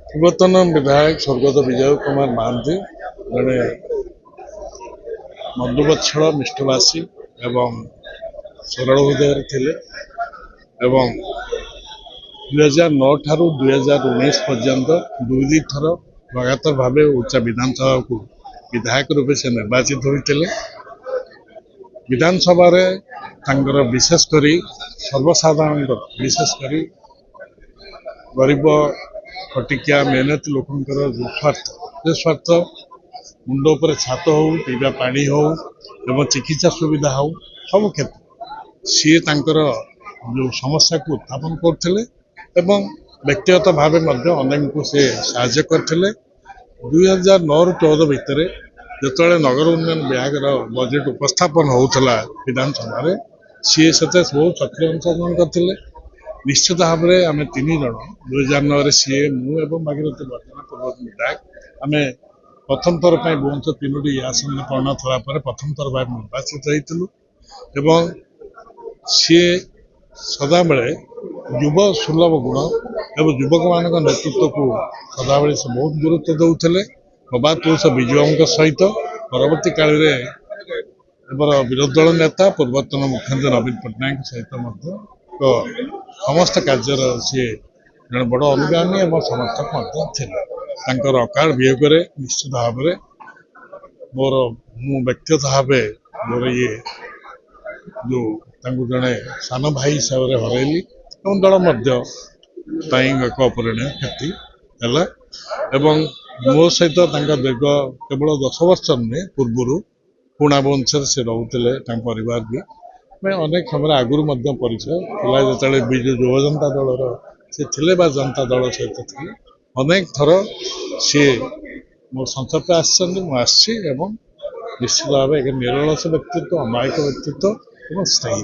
ପୂର୍ବତନ ବିଧାୟକ ସ୍ୱର୍ଗତ ବିଜୟ କୁମାର ମହାନ୍ତି ଜଣେ ମଧୁବତ୍ସଳ ମିଷ୍ଟଭାଷୀ ଏବଂ ସରଳ ହୃଦୟରେ ଥିଲେ ଏବଂ 2009 ଠାରୁ 2019 ପର୍ଯ୍ୟନ୍ତ ଦୁଇ ଥର ଲଗାତାର ଭାବେ ଉଚ୍ଚ ବିଧାନସଭାକୁ ବିଧାୟକ ରୂପେ ସେ ନିର୍ବାଚିତ ହୋଇଥିଲେ। ବିଧାନସଭାରେ ତାଙ୍କର ବିଶେଷ କରି ସର୍ବସାଧାରଣଙ୍କ ବିଶେଷ କରି ଗରିବ ଖଟିକିଆ ମେହନତି ଲୋକଙ୍କର ସ୍ୱାର୍ଥ ମୁଣ୍ଡ ଉପରେ ଛାତ ହଉ ପିଇବା ପାଣି ହଉ ଏବଂ ଚିକିତ୍ସା ସୁବିଧା ହଉ ସବୁ କ୍ଷେତ୍ର ସିଏ ତାଙ୍କର ଯେଉଁ ସମସ୍ୟାକୁ ଉତ୍ଥାପନ କରୁଥିଲେ ଏବଂ ବ୍ୟକ୍ତିଗତ ଭାବେ ମଧ୍ୟ ଅନେକଙ୍କୁ ସେ ସାହାଯ୍ୟ କରିଥିଲେ। 2009ରୁ 2014 ଭିତରେ ଯେତେବେଳେ ନଗର ଉନ୍ନୟନ ବିଭାଗର ବଜେଟ୍ ଉପସ୍ଥାପନ ହେଉଥିଲା ବିଧାନସଭାରେ ସିଏ ସେଥିରେ ବହୁତ ସକ୍ରିୟ ଅଂଶଗ୍ରହଣ କରିଥିଲେ। ନିଶ୍ଚିତ ଭାବରେ ଆମେ 3 ଜଣ 2009ରେ ସିଏ ମୁଁ ଏବଂ ଭାଗୀରଥୀ ବର୍ଦ୍ଧନ ପୂର୍ବତନ ବିଧାୟକ ଆମେ ପ୍ରଥମ ଥର ପାଇଁ ଭୁବନେଶ୍ୱର 3ଟି ଆସନରେ ପରିଣତ ହେବା ପରେ ପ୍ରଥମ ଥର ଭାବେ ନିର୍ବାଚିତ ହେଇଥିଲୁ ଏବଂ ସିଏ ସଦାବେଳେ ଯୁବ ସୁଲଭ ଗୁଣ ଏବଂ ଯୁବକମାନଙ୍କ ନେତୃତ୍ୱକୁ ସଦାବେଳେ ସେ ବହୁତ ଗୁରୁତ୍ୱ ଦେଉଥିଲେ। ପ୍ରଭାତ ପୁରୁଷ ବିଜୁବାବୁଙ୍କ ସହିତ ପରବର୍ତ୍ତୀ କାଳରେ ଆମର ବିରୋଧୀ ଦଳ ନେତା ପୂର୍ବତନ ମୁଖ୍ୟମନ୍ତ୍ରୀ ନବୀନ ପଟ୍ଟନାୟକଙ୍କ ସହିତ ମଧ୍ୟ ସମସ୍ତ କାର୍ଯ୍ୟର ସିଏ ଜଣେ ବଡ଼ ଅନୁଗାମୀ ଏବଂ ସମର୍ଥକ ମଧ୍ୟ ଥିଲେ। ତାଙ୍କର ଅକାଳ ବିୟୋଗରେ ନିଶ୍ଚିତ ଭାବରେ ମୁଁ ବ୍ୟକ୍ତିଗତ ଭାବେ ମୋର ଯେଉଁ ତାଙ୍କୁ ଜଣେ ସାନ ଭାଇ ହିସାବରେ ହରାଇଲି ଏବଂ ଦଳ ମଧ୍ୟ ପାଇଁ ଏକ ଅପୂରଣୀୟ କ୍ଷତି ହେଲା ଏବଂ ମୋ ସହିତ ତାଙ୍କ ଦୀର୍ଘ କେବଳ 10 ବର୍ଷ ନୁହେଁ ପୂର୍ବରୁ ପୁଣା ଭୁବନେଶ୍ୱରରେ ସେ ରହୁଥିଲେ ତାଙ୍କ ପରିବାର ବି ଆମେ ଅନେକ ସମୟରେ ଆଗରୁ ମଧ୍ୟ ପରିଚୟ ଥିଲା ଯେତେବେଳେ ବିଜୁ ଯୁବ ଜନତା ଦଳର ସେ ଥିଲେ ବା ଜନତା ଦଳ ସହିତ ଥିଲେ ଅନେକ ଥର ସିଏ ମୋ ସଂସଦରେ ଆସିଛନ୍ତି ମୁଁ ଆସିଛି ଏବଂ ନିଶ୍ଚିତ ଭାବେ ଏକ ନିରଳସ ବ୍ୟକ୍ତିତ୍ୱ ଅମାୟିକ ବ୍ୟକ୍ତିତ୍ୱ ଏବଂ ସ୍ଥାୟୀ